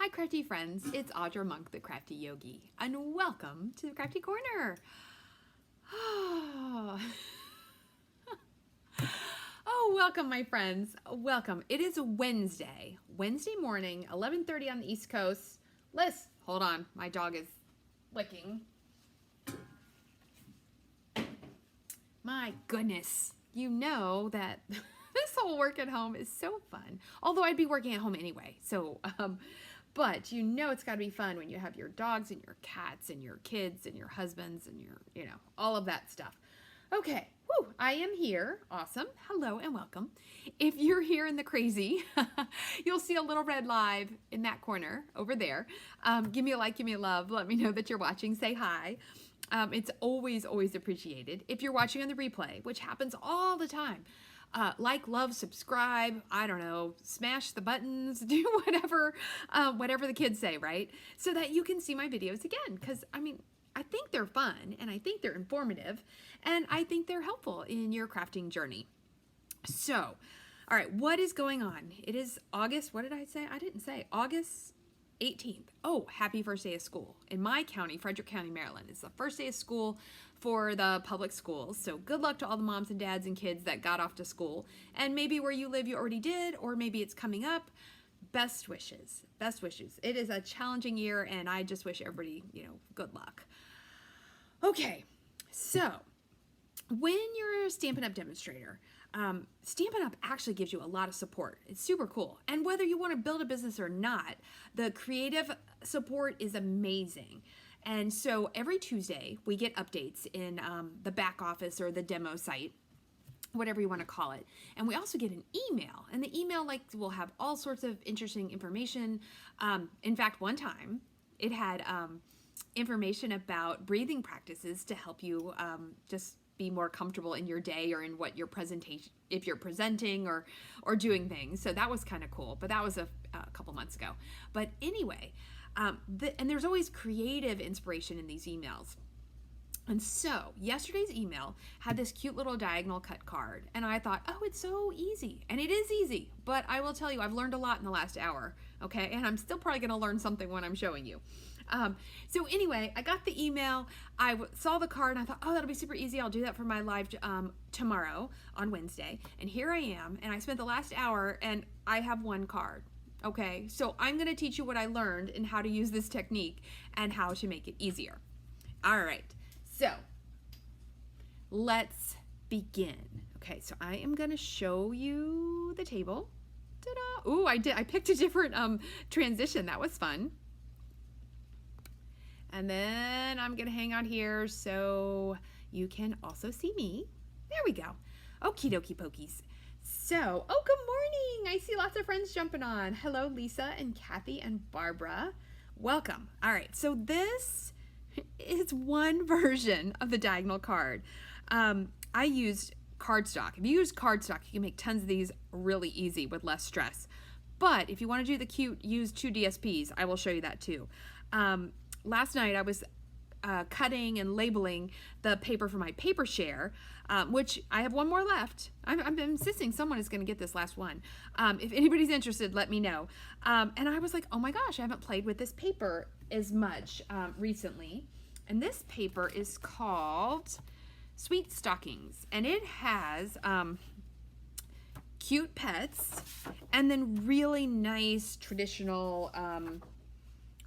Hi crafty friends, it's Audra Monk, the Crafty Yogi, and welcome to the Crafty Corner. Oh, welcome my friends, welcome. It is Wednesday morning, 11:30 on the East Coast. Liz, hold on, my dog is licking. My goodness, you know that this whole work at home is so fun. Although I'd be working at home anyway, but you know it's got to be fun when you have your dogs and your cats and your kids and your husbands and your, all of that stuff. Okay, I am here. Awesome. Hello and welcome. If you're here in the crazy, you'll see a little red live in that corner over there. Give me a like, give me a love. Let me know that you're watching. Say hi. It's always appreciated. If you're watching on the replay, which happens all the time, like, love, subscribe, I don't know, smash the buttons, do whatever the kids say, right? So that you can see my videos again. Because, I think they're fun, and I think they're informative, and I think they're helpful in your crafting journey. So, all right, what is going on? It is August, what did I say? I didn't say. August 18th. Oh, happy first day of school. In my county, Frederick County, Maryland, it's the first day of school for the public schools. So good luck to all the moms and dads and kids that got off to school. And maybe where you live, you already did, or maybe it's coming up. Best wishes. Best wishes. It is a challenging year, and I just wish everybody, good luck. Okay, so when you're a Stampin' Up! Demonstrator, Stampin' Up! Actually gives you a lot of support. It's super cool. And whether you want to build a business or not, the creative support is amazing. And so every Tuesday, we get updates in the back office or the demo site, whatever you want to call it. And we also get an email. And the email will have all sorts of interesting information. In fact, one time, it had information about breathing practices to help you just be more comfortable in your day or in what your presentation, if you're presenting or doing things. So that was kind of cool, but that was a couple months ago. But anyway, and there's always creative inspiration in these emails. And so yesterday's email had this cute little diagonal cut card, and I thought, oh, it's so easy. And it is easy, but I will tell you, I've learned a lot in the last hour, okay? And I'm still probably gonna learn something when I'm showing you. So anyway, I got the email, I saw the card, and I thought, oh, that'll be super easy. I'll do that for my live tomorrow on Wednesday. And here I am, and I spent the last hour, and I have one card. Okay, so I'm gonna teach you what I learned and how to use this technique and how to make it easier. All right, so let's begin. Okay, so I am gonna show you the table. Ta-da! Ooh, I picked a different transition. That was fun. And then I'm gonna hang out here so you can also see me. There we go. Okie dokie pokies. So, oh, good morning. I see lots of friends jumping on. Hello, Lisa and Kathy and Barbara. Welcome. All right, so this is one version of the diagonal card. I used cardstock. If you use cardstock, you can make tons of these really easy with less stress. But if you want to do the cute, use 2 DSPs. I will show you that too. Last night I was cutting and labeling the paper for my paper share, which I have one more left. I'm insisting someone is going to get this last one. If anybody's interested, let me know. And I was like, oh my gosh, I haven't played with this paper as much recently. And this paper is called Sweet Stockings, and it has cute pets and then really nice traditional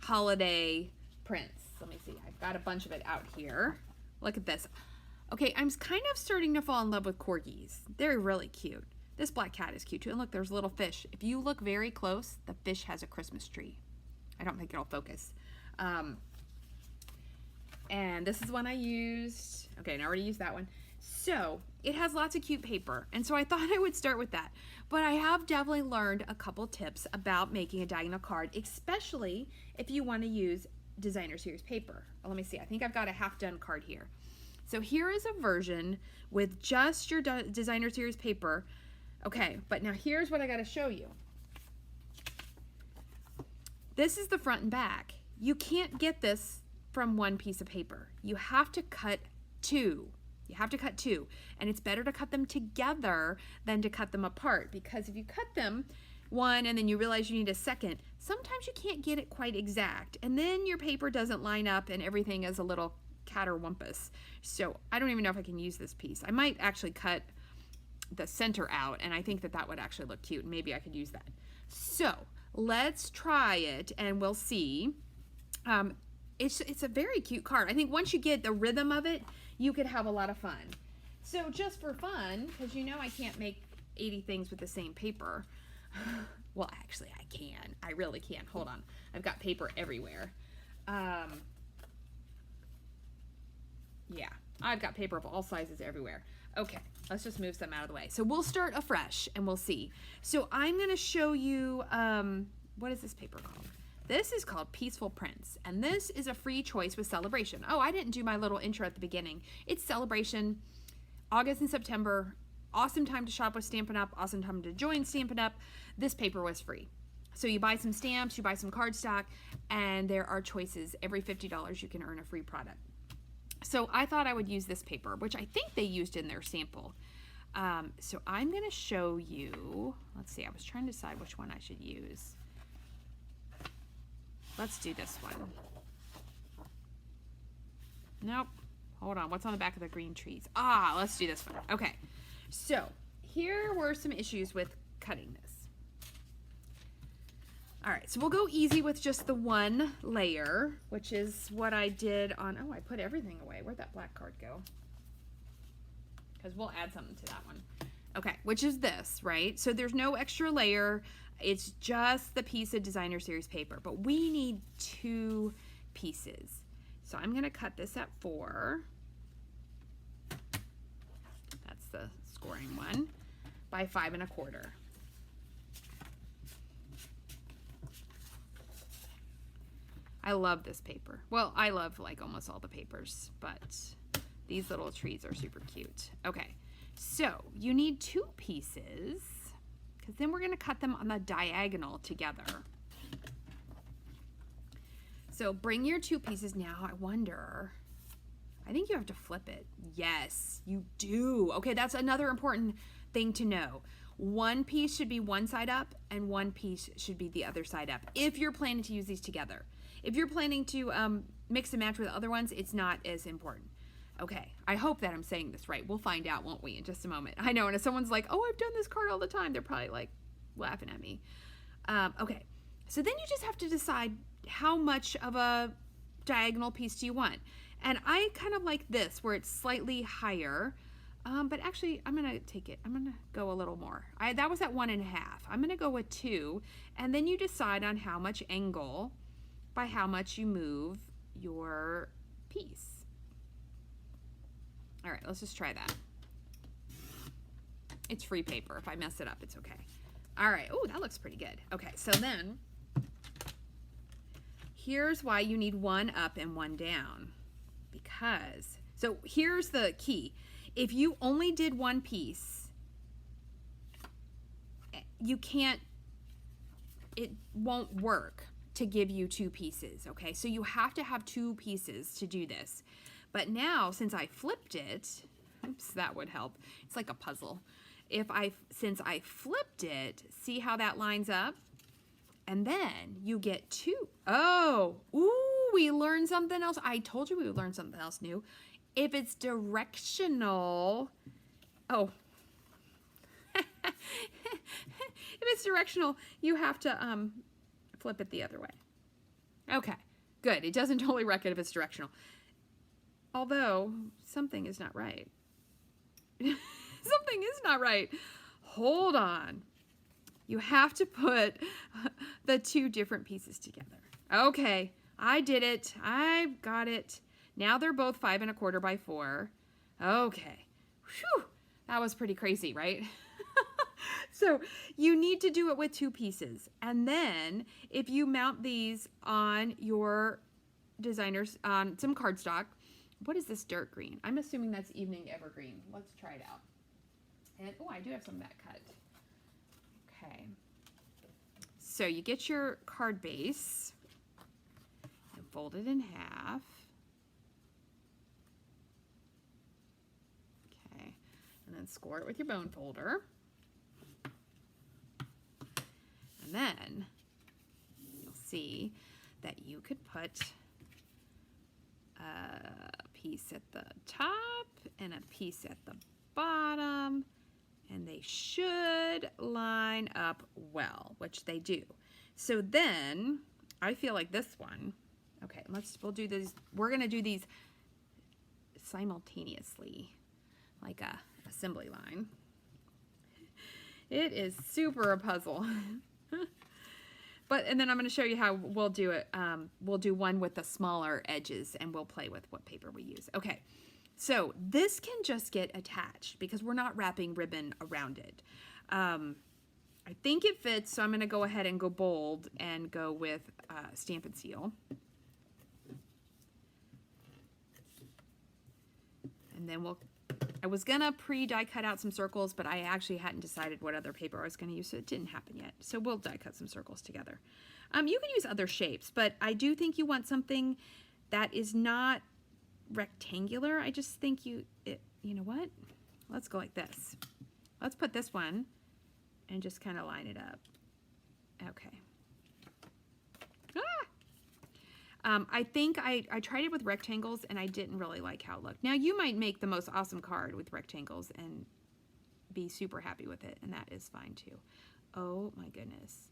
holiday prints. Let me see. I've got a bunch of it out here. Look at this. Okay, I'm kind of starting to fall in love with corgis. They're really cute. This black cat is cute too. And look, there's a little fish. If you look very close, the fish has a Christmas tree. I don't think it'll focus. And this is one I used. Okay, and I already used that one. So it has lots of cute paper. And so I thought I would start with that. But I have definitely learned a couple tips about making a diagonal card, especially if you want to use designer series paper. Well, let me see. I think I've got a half done card here. So here is a version with just your designer series paper. Okay, but now here's what I got to show you. This is the front and back. You can't get this from one piece of paper. You have to cut 2. You have to cut 2, and it's better to cut them together than to cut them apart, because if you cut them one and then you realize you need a second, sometimes you can't get it quite exact. And then your paper doesn't line up and everything is a little catterwampus. So I don't even know if I can use this piece. I might actually cut the center out, and I think that that would actually look cute. Maybe I could use that. So let's try it and we'll see. It's a very cute card. I think once you get the rhythm of it, you could have a lot of fun. So just for fun, because you know I can't make 80 things with the same paper. Well, actually I can. I really can. Hold on. I've got paper everywhere. Yeah, I've got paper of all sizes everywhere. Okay, let's just move some out of the way. So we'll start afresh and we'll see. So I'm going to show you, what is this paper called? This is called Peaceful Prints, and this is a free choice with Celebration. Oh, I didn't do my little intro at the beginning. It's Celebration, August and September. Awesome time to shop with Stampin' Up, awesome time to join Stampin' Up. This paper was free. So you buy some stamps, you buy some cardstock, and there are choices. Every $50 you can earn a free product. So I thought I would use this paper, which I think they used in their sample. So I'm going to show you, let's see, I was trying to decide which one I should use. Let's do this one. Nope. Hold on. What's on the back of the green trees? Ah, let's do this one. Okay. So here were some issues with cutting this. All right. So we'll go easy with just the one layer, which is what I did on, oh, I put everything away. Where'd that black card go? Because we'll add something to that one. Okay. Which is this, right? So there's no extra layer. It's just the piece of designer series paper, but we need 2 pieces. So I'm going to cut this at 4. That's the scoring one, by 5 1/4. I love this paper. Well, I love like almost all the papers, but these little trees are super cute. Okay, so you need 2 pieces, because then we're going to cut them on the diagonal together. So bring your 2 pieces now. I wonder, I think you have to flip it. Yes, you do. Okay, that's another important thing to know. One piece should be one side up and one piece should be the other side up if you're planning to use these together. If you're planning to mix and match with other ones, it's not as important. Okay, I hope that I'm saying this right. We'll find out, won't we, in just a moment. I know, and if someone's like, oh, I've done this card all the time, they're probably like laughing at me. Okay, so then you just have to decide how much of a diagonal piece do you want. And I kind of like this, where it's slightly higher, but actually I'm gonna take it, I'm gonna go a little more. That was at 1 1/2. I'm gonna go with 2, and then you decide on how much angle by how much you move your piece. All right, let's just try that. It's free paper. If I mess it up, it's okay. All right, oh, that looks pretty good. Okay, so then here's why you need 1 up and 1 down. Because, so here's the key. If you only did 1 piece, you can't, it won't work to give you 2 pieces, okay? So you have to have 2 pieces to do this. But now, since I flipped it, oops, that would help. It's like a puzzle. Since I flipped it, see how that lines up? And then you get 2. Oh, ooh, we learned something else. I told you we would learn something else new. If it's directional, oh. If it's directional, you have to flip it the other way. Okay, good. It doesn't totally wreck it if it's directional. Although, something is not right. Something is not right. Hold on. You have to put the 2 different pieces together. Okay, I did it. I've got it. Now they're both 5 1/4 by 4. Okay. Whew. That was pretty crazy, right? So you need to do it with 2 pieces. And then if you mount these on your designers, on some cardstock, what is this dirt green? I'm assuming that's Evening Evergreen. Let's try it out. And, oh, I do have some of that cut. Okay. So you get your card base and fold it in half. Okay. And then score it with your bone folder. And then you'll see that you could put a piece at the top and a piece at the bottom, and they should line up well, which they do. So then I feel like this one, okay, we'll do these. We're gonna do these simultaneously, like a assembly line. It is super a puzzle. And then I'm going to show you how we'll do it. We'll do one with the smaller edges, and we'll play with what paper we use. Okay, so this can just get attached because we're not wrapping ribbon around it. I think it fits, so I'm going to go ahead and go bold and go with Stamp and Seal. And then I was gonna pre-die cut out some circles, but I actually hadn't decided what other paper I was gonna use, so it didn't happen yet. So we'll die cut some circles together. You can use other shapes, but I do think you want something that is not rectangular. I just think you know what? Let's go like this. Let's put this one and just kind of line it up. Okay. I think I tried it with rectangles and I didn't really like how it looked. Now you might make the most awesome card with rectangles and be super happy with it, and that is fine too. Oh my goodness.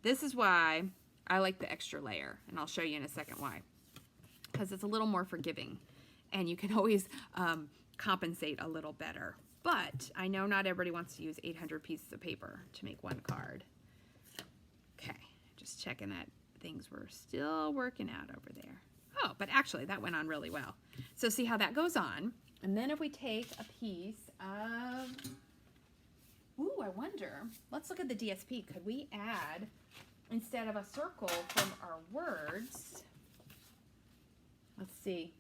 This is why I like the extra layer, and I'll show you in a second why. Because it's a little more forgiving and you can always compensate a little better. But I know not everybody wants to use 800 pieces of paper to make one card. Okay, just checking that things were still working out over there. Oh, but actually that went on really well. So see how that goes on. And then if we take a piece of, ooh, I wonder, let's look at the DSP. Could we add, instead of a circle from our words, let's see,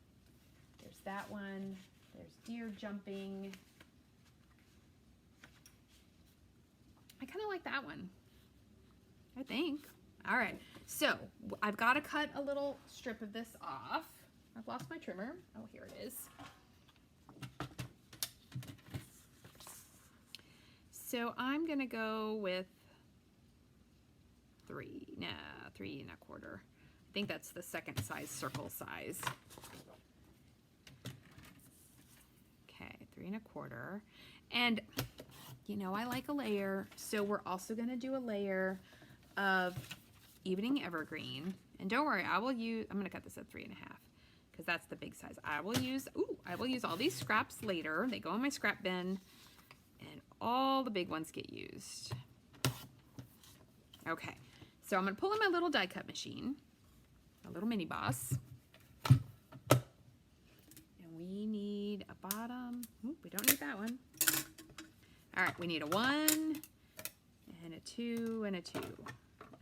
there's that one, there's deer jumping. I kind of like that one, I think. All right, so I've got to cut a little strip of this off. I've lost my trimmer. Oh, here it is. So I'm going to go with 3 and a quarter. I think that's the second size circle size. Okay, 3 and a quarter. And you know I like a layer, so we're also going to do a layer of Evening Evergreen. And don't worry, I'm going to cut this at 3 and a half because that's the big size. I will use all these scraps later. They go in my scrap bin and all the big ones get used. Okay, so I'm going to pull in my little die cut machine, a little mini boss. And we need a bottom. Ooh, we don't need that one. All right, we need a 1 and a 2 and a 2.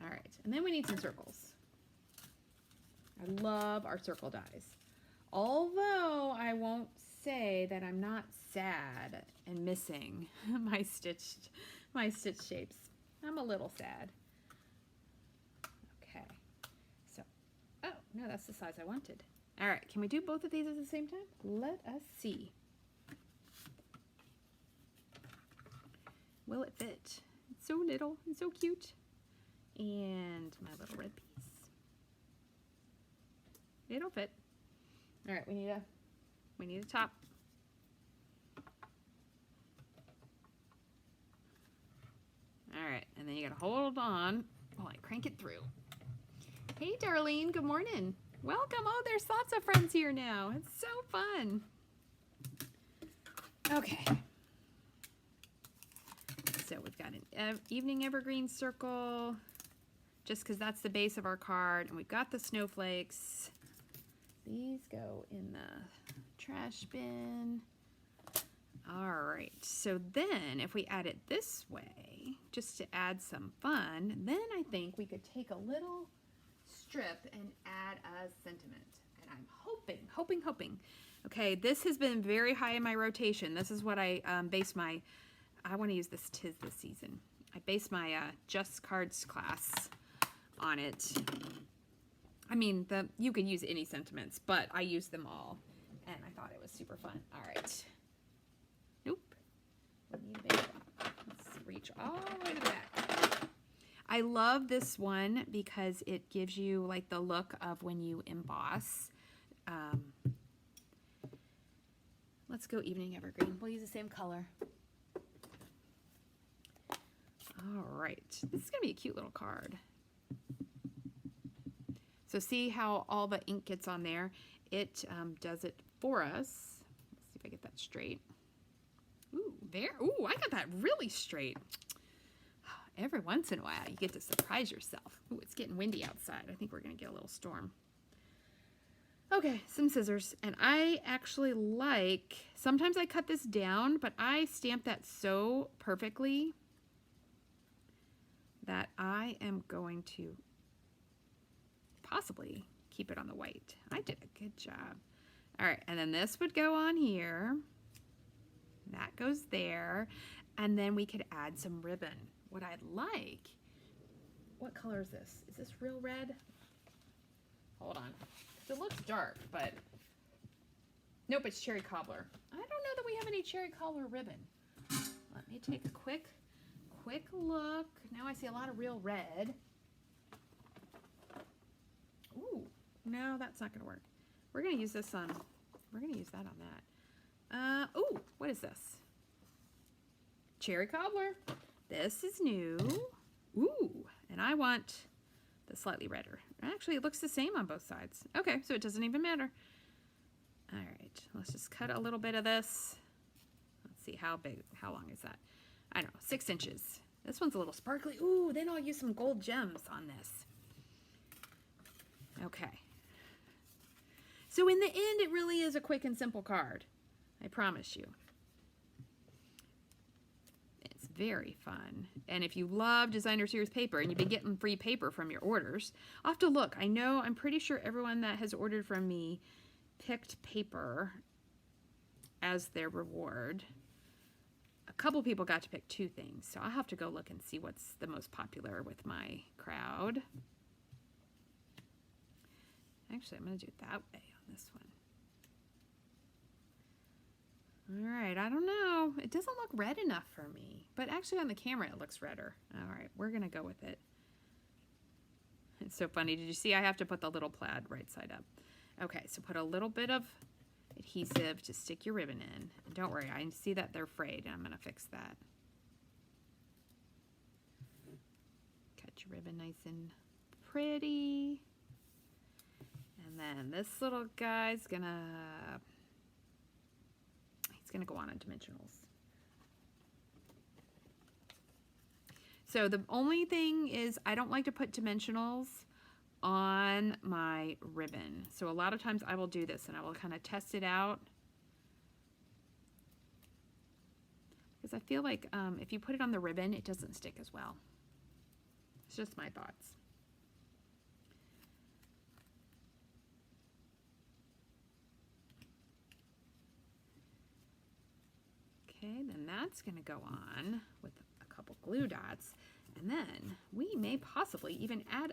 All right, and then we need some circles. I love our circle dies. Although I won't say that I'm not sad and missing my stitched shapes. I'm a little sad. Okay, so, oh, no, that's the size I wanted. All right, can we do both of these at the same time? Let us see. Will it fit? It's so little and so cute. And my little red piece. It'll fit. All right, we need a top. All right, and then you gotta hold on while I crank it through. Hey, Darlene, good morning. Welcome. Oh, there's lots of friends here now. It's so fun. Okay. So we've got an Evening Evergreen circle, just because that's the base of our card, and we've got the snowflakes. These go in the trash bin. All right, so then if we add it this way, just to add some fun, then I think we could take a little strip and add a sentiment. And I'm hoping. Okay, this has been very high in my rotation. This is what I base my, I want to use this 'Tis the Season. I base my Just Cards class on it. I mean, you can use any sentiments, but I use them all, and I thought it was super fun. All right. Nope. We need a big one. Let's reach all the way to the back. I love this one because it gives you like the look of when you emboss. Let's go Evening Evergreen. We'll use the same color. All right, this is gonna be a cute little card. So see how all the ink gets on there? It does it for us. Let's see if I get that straight. Ooh, there. Ooh, I got that really straight. Every once in a while, you get to surprise yourself. Ooh, it's getting windy outside. I think we're gonna get a little storm. Okay, some scissors. And I actually like, sometimes I cut this down, but I stamp that so perfectly that I am going to possibly keep it on the white. I did a good job. All right, and then this would go on here. That goes there. And then we could add some ribbon. What I'd like, what color is this? Is this real red? Hold on. It looks dark, but nope, it's cherry cobbler. I don't know that we have any cherry cobbler ribbon. Let me take a quick look. Now I see a lot of real red. Ooh, no, that's not gonna work. We're gonna use this on, we're gonna use that on that. Ooh, what is this? Cherry cobbler. This is new. Ooh, and I want the slightly redder. Actually, it looks the same on both sides. Okay, so it doesn't even matter. All right, let's just cut a little bit of this. Let's see how long is that? I don't know, 6 inches. This one's a little sparkly. Ooh, then I'll use some gold gems on this. Okay. So in the end, it really is a quick and simple card. I promise you. It's very fun. And if you love Designer Series paper and you've been getting free paper from your orders, I'll have to look. I'm pretty sure everyone that has ordered from me picked paper as their reward. A couple people got to pick 2 things, so I'll have to go look and see what's the most popular with my crowd. Actually, I'm going to do it that way on this one. All right, I don't know. It doesn't look red enough for me, but actually on the camera it looks redder. All right, we're going to go with it. It's so funny. Did you see I have to put the little plaid right side up? Okay, so put a little bit of adhesive to stick your ribbon in. And don't worry, I see that they're frayed, and I'm going to fix that. Cut your ribbon nice and pretty. And then this little guy's he's gonna go on dimensionals. So the only thing is I don't like to put dimensionals on my ribbon. So a lot of times I will do this and I will kind of test it out. Because I feel like if you put it on the ribbon, it doesn't stick as well. It's just my thoughts. Okay, then that's going to go on with a couple glue dots. And then we may possibly even add,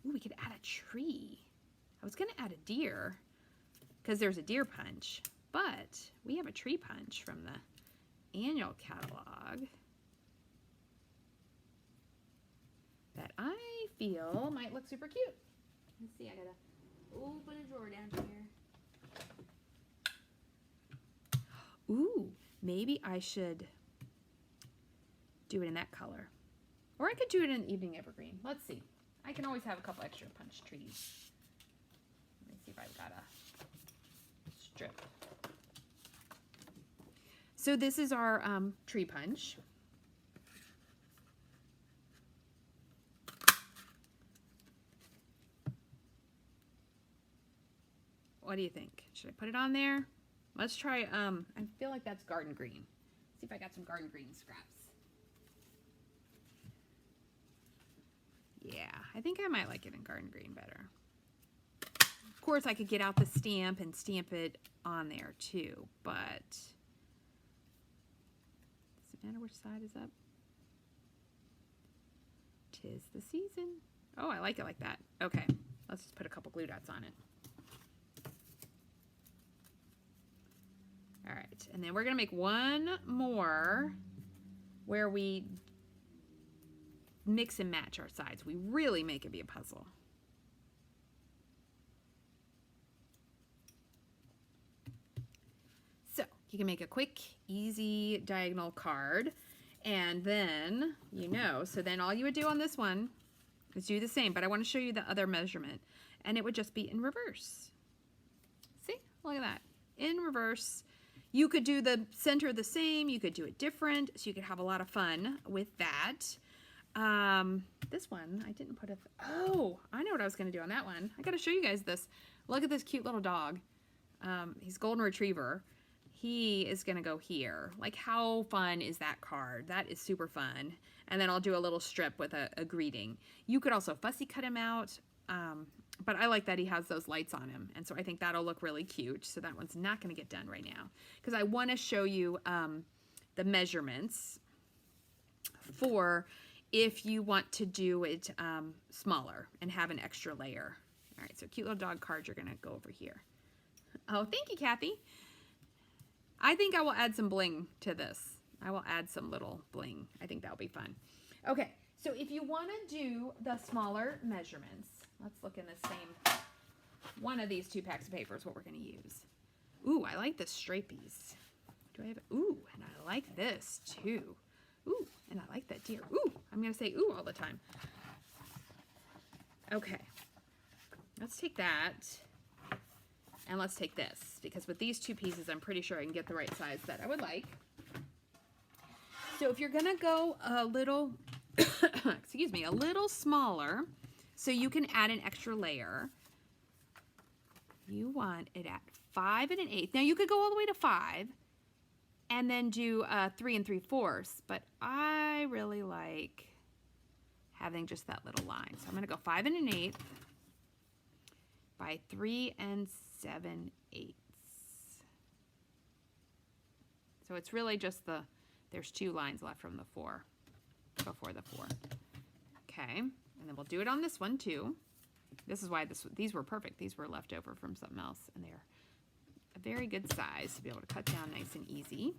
ooh, we could add a tree. I was going to add a deer because there's a deer punch, but we have a tree punch from the annual catalog that I feel might look super cute. Let's see, I got to open a drawer down here. Ooh, maybe I should do it in that color. Or I could do it in Evening Evergreen. Let's see. I can always have a couple extra punch trees. Let me see if I've got a strip. So this is our tree punch. What do you think? Should I put it on there? Let's try, I feel like that's garden green. See if I got some garden green scraps. Yeah, I think I might like it in garden green better. Of course, I could get out the stamp and stamp it on there too, but does it matter which side is up? 'Tis the season. Oh, I like it like that. Okay, let's just put a couple glue dots on it. All right, and then we're gonna make one more where we mix and match our sides. We really make it be a puzzle. So you can make a quick, easy diagonal card. And then, so then all you would do on this one is do the same, but I want to show you the other measurement. And it would just be in reverse. See, look at that, in reverse. You could do the center the same, you could do it different, so you could have a lot of fun with that. This one, I didn't put oh, I know what I was gonna do on that one. I gotta show you guys this. Look at this cute little dog. He's golden retriever. He is gonna go here. Like, how fun is that card? That is super fun. And then I'll do a little strip with a greeting. You could also fussy cut him out, but I like that he has those lights on him, and so I think that'll look really cute. So that one's not gonna get done right now, because I wanna show you the measurements for if you want to do it smaller and have an extra layer. All right, so cute little dog card, you're gonna go over here. Oh, thank you, Kathy. I think I will add some bling to this. I will add some little bling. I think that'll be fun. Okay, so if you wanna do the smaller measurements, let's look in the same, one of these 2 packs of paper is what we're gonna use. Ooh, I like the straipies. Do I have, ooh, and I like this too. Ooh, and I like that deer. Ooh, I'm gonna say ooh all the time. Okay, let's take that, and let's take this, because with these 2 pieces, I'm pretty sure I can get the right size that I would like. So if you're gonna go a little, excuse me, a little smaller, so you can add an extra layer, you want it at 5 1/8. Now you could go all the way to 5 and then do 3 3/4, but I really like having just that little line. So I'm gonna go 5 1/8 by 3 7/8. So it's really just there's 2 lines left from the 4, before the 4. Okay. And then we'll do it on this one too. This is why these were perfect. These were left over from something else, and they're a very good size to be able to cut down nice and easy.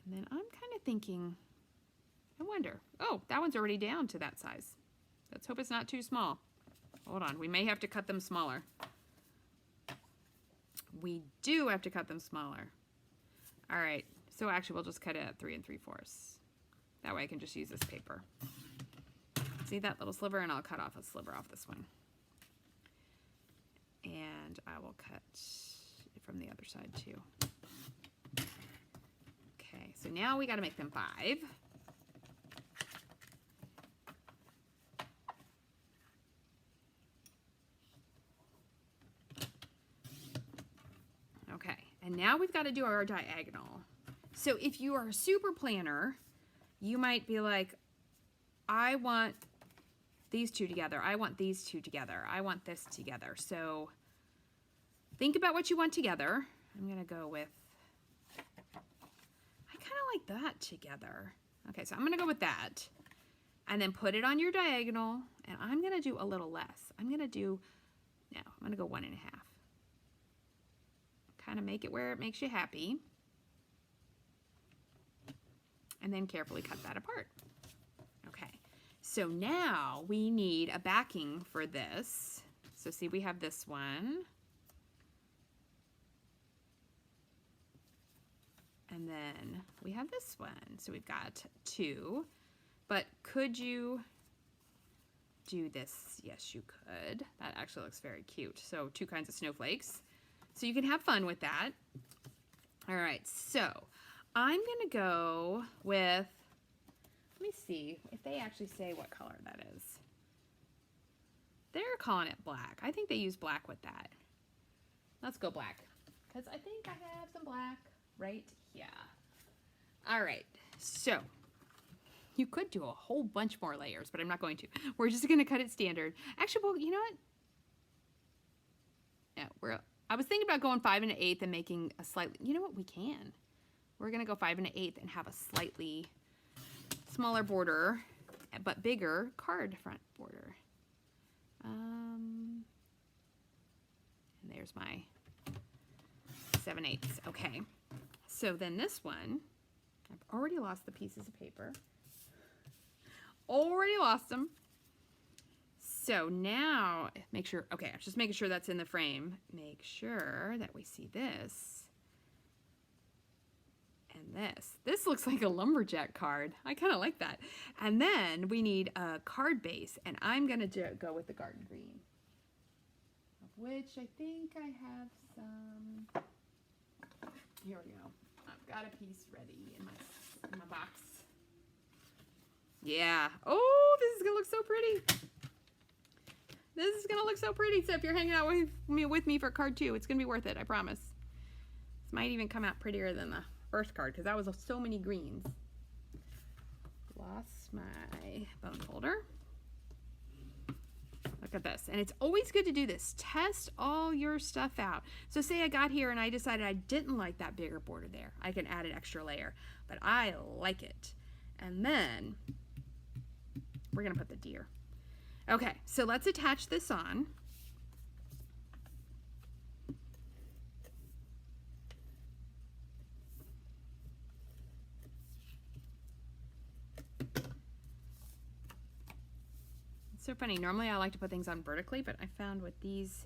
And then I'm kind of thinking, I wonder, oh, that one's already down to that size. Let's hope it's not too small. Hold on, we may have to cut them smaller. We do have to cut them smaller. All right, so actually we'll just cut it at 3 3/4. That way I can just use this paper. See that little sliver? And I'll cut off a sliver off this one. And I will cut it from the other side too. Okay, so now we got to make them 5. Okay, and now we've got to do our diagonal. So if you are a super planner, you might be like, I want these 2 together. I want these 2 together. I want this together. So think about what you want together. I'm going to go with, I kind of like that together. Okay, so I'm going to go with that. And then put it on your diagonal. And I'm going to do a little less. I'm going to do, no, I'm going to go 1 1/2. Kind of make it where it makes you happy. And then carefully cut that apart. Okay, so now we need a backing for this. So see, we have this one. And then we have this one. So we've got 2. But could you do this? Yes, you could. That actually looks very cute. So 2 kinds of snowflakes. So you can have fun with that. All right, so I'm gonna go with, let me see if they actually say what color that is. They're calling it black. I think they use black with that. Let's go black, because I think I have some black right here. All right, so you could do a whole bunch more layers, but I'm not going to. We're just gonna cut it standard. Actually, well, you know what? Yeah, I was thinking about going 5 1/8 and making a slightly, you know what, we can. We're gonna go 5 1/8 and have a slightly smaller border, but bigger card front border. And there's my 7/8. Okay, so then this one, I've already lost the pieces of paper. Already lost them. So now, make sure, okay, I'm just making sure that's in the frame. Make sure that we see this and this. This looks like a lumberjack card. I kind of like that. And then we need a card base, and I'm going to go with the garden green, of which I think I have some. Here we go. I've got a piece ready in my box. Yeah. Oh, this is going to look so pretty. This is going to look so pretty. So if you're hanging out with me for card 2, it's going to be worth it. I promise. This might even come out prettier than the first card because that was so many greens. Lost my bone folder. Look at this. And it's always good to do this. Test all your stuff out. So say I got here and I decided I didn't like that bigger border there. I can add an extra layer, but I like it. And then we're going to put the deer. Okay, so let's attach this on. It's so funny. Normally I like to put things on vertically, but I found with these,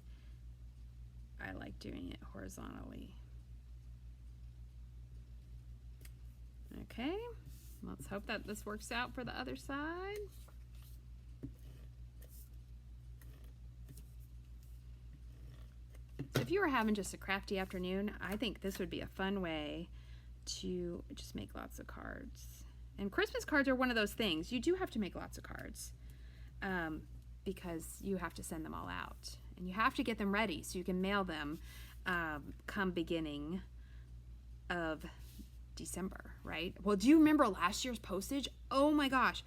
I like doing it horizontally. Okay, let's hope that this works out for the other side. So if you were having just a crafty afternoon, I think this would be a fun way to just make lots of cards. And Christmas cards are one of those things. You do have to make lots of cards because you have to send them all out. And you have to get them ready so you can mail them come beginning of December, right? Well, do you remember last year's postage? Oh my gosh.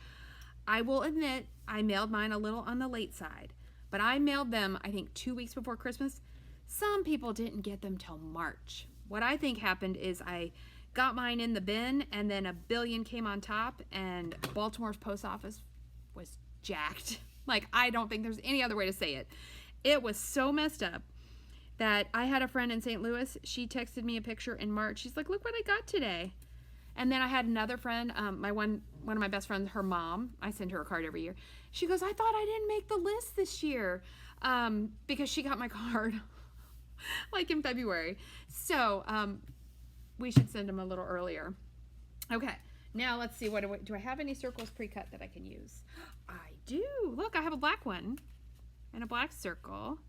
I will admit I mailed mine a little on the late side, but I mailed them, I think, 2 weeks before Christmas. Some people didn't get them till March. What I think happened is I got mine in the bin and then a billion came on top and Baltimore's post office was jacked. Like, I don't think there's any other way to say it. It was so messed up that I had a friend in St. Louis. She texted me a picture in March. She's like, look what I got today. And then I had another friend, one of my best friends, her mom, I send her a card every year. She goes, I thought I didn't make the list this year because she got my card like in February. So we should send them a little earlier. Okay, now let's see, do I have any circles pre-cut that I can use? I do. Look, I have a black one and a black circle.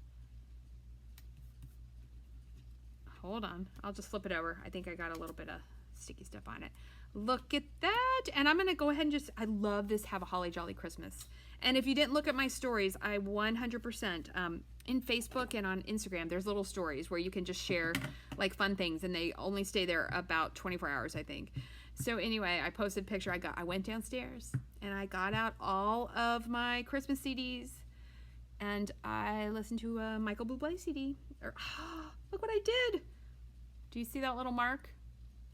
Hold on, I'll just flip it over. I think I got a little bit of sticky stuff on it. Look at that. And I'm gonna go ahead and I love this Have a Holly Jolly Christmas. And if you didn't look at my stories, I 100% in Facebook and on Instagram, there's little stories where you can just share like fun things, and they only stay there about 24 hours, I think. So anyway, I posted a picture. I went downstairs and I got out all of my Christmas CDs and I listened to a Michael Bublé CD. Look what I did. Do you see that little mark?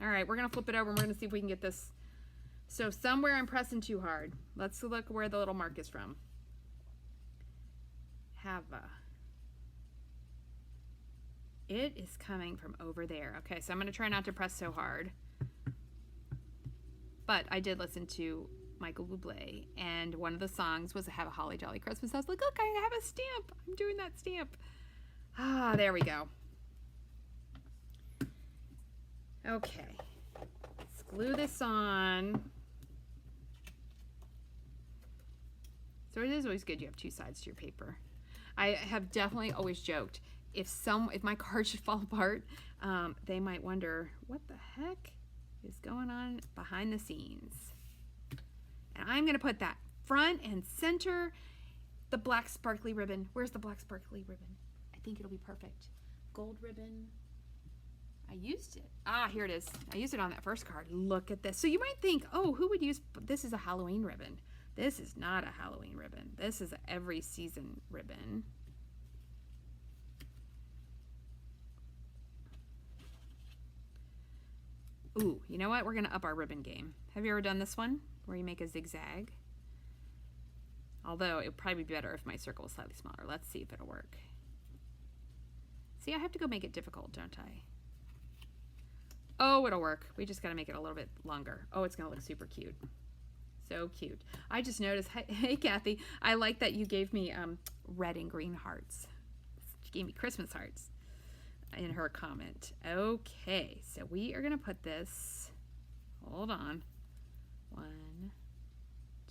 All right, we're gonna flip it over and we're gonna see if we can get this. So somewhere I'm pressing too hard. Let's look where the little mark is from. It is coming from over there. Okay, so I'm gonna try not to press so hard. But I did listen to Michael Bublé, and one of the songs was Have a Holly Jolly Christmas. I was like, look, I have a stamp. I'm doing that stamp. Ah, there we go. Okay, let's glue this on. So it is always good you have two sides to your paper. I have definitely always joked, if my card should fall apart, they might wonder, what the heck is going on behind the scenes? And I'm gonna put that front and center, the black sparkly ribbon. Where's the black sparkly ribbon? I think it'll be perfect. Gold ribbon. I used it. Ah, here it is. I used it on that first card. Look at this. So you might think, oh, who would use, this is a Halloween ribbon. This is not a Halloween ribbon. This is an every season ribbon. Ooh, you know what? We're gonna up our ribbon game. Have you ever done this one where you make a zigzag? Although it would probably be better if my circle was slightly smaller. Let's see if it'll work. See, I have to go make it difficult, don't I? Oh, it'll work. We just gotta make it a little bit longer. Oh, it's gonna look super cute. So cute. I just noticed, hey Kathy, I like that you gave me red and green hearts. She gave me Christmas hearts in her comment. Okay, so we are gonna put this, hold on, 1,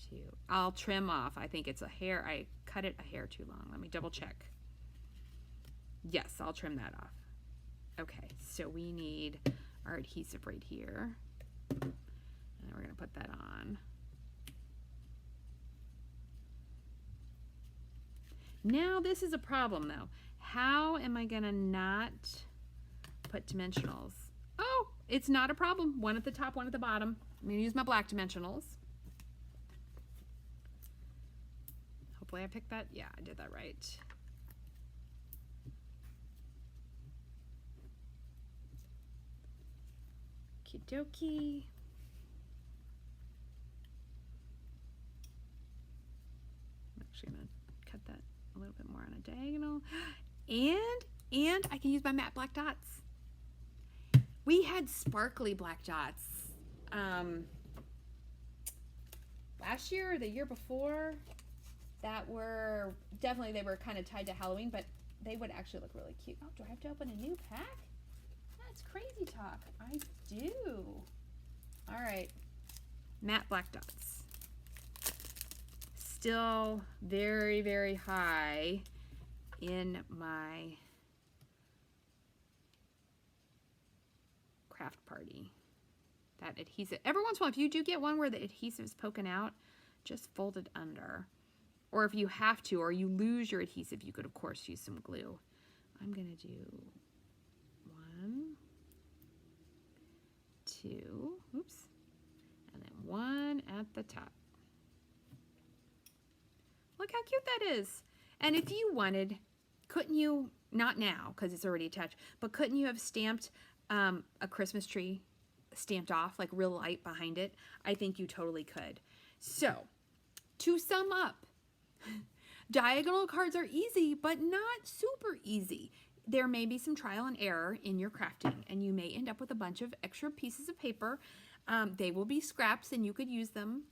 2, I'll trim off. I think it's a hair, I cut it a hair too long. Let me double check. Yes, I'll trim that off. Okay, so we need our adhesive right here. And then we're gonna put that on. Now this is a problem though. How am I gonna not put dimensionals? Oh, it's not a problem. One at the top, one at the bottom. I'm gonna use my black dimensionals. Hopefully I picked that. Yeah, I did that right. Okie dokie. I'm actually gonna cut that a little bit more on a diagonal. And I can use my matte black dots. We had sparkly black dots last year or the year before that were definitely, they were kind of tied to Halloween, but they would actually look really cute. Oh, do I have to open a new pack? That's crazy talk. I do. All right, matte black dots. Still very, very high in my craft party. That adhesive, every once in a while, if you do get one where the adhesive is poking out, just fold it under. Or if you have to, or you lose your adhesive, you could of course use some glue. I'm gonna do 1, 2, oops, and then 1 at the top. Look how cute that is. And if you wanted, couldn't you, not now because it's already attached, but couldn't you have stamped a Christmas tree stamped off, like real light behind it? I think you totally could. So, to sum up, diagonal cards are easy, but not super easy. There may be some trial and error in your crafting, and you may end up with a bunch of extra pieces of paper. They will be scraps, and you could use them.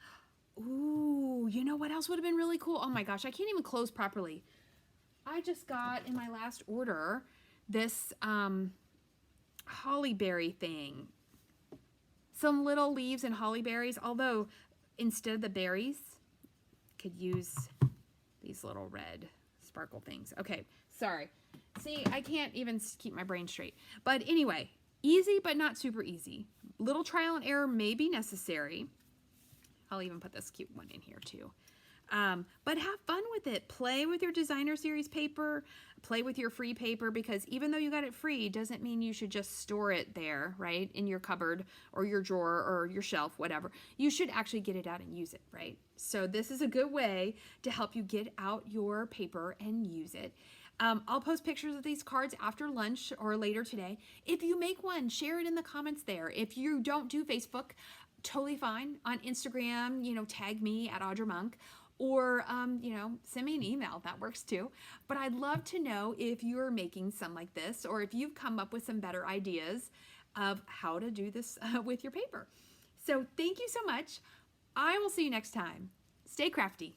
Ooh, you know what else would have been really cool? Oh my gosh, I can't even close properly. I just got in my last order this holly berry thing. Some little leaves and holly berries, although instead of the berries, could use these little red sparkle things. Okay, sorry. See, I can't even keep my brain straight. But anyway, easy but not super easy. Little trial and error may be necessary. I'll even put this cute one in here too. But have fun with it. Play with your designer series paper, play with your free paper, because even though you got it free, doesn't mean you should just store it there, right? In your cupboard or your drawer or your shelf, whatever. You should actually get it out and use it, right? So this is a good way to help you get out your paper and use it. I'll post pictures of these cards after lunch or later today. If you make one, share it in the comments there. If you don't do Facebook, totally fine. On Instagram, you know, tag me at Audra Monk. Or, you know, send me an email. That works too. But I'd love to know if you're making some like this, or if you've come up with some better ideas of how to do this with your paper. So thank you so much. I will see you next time. Stay crafty.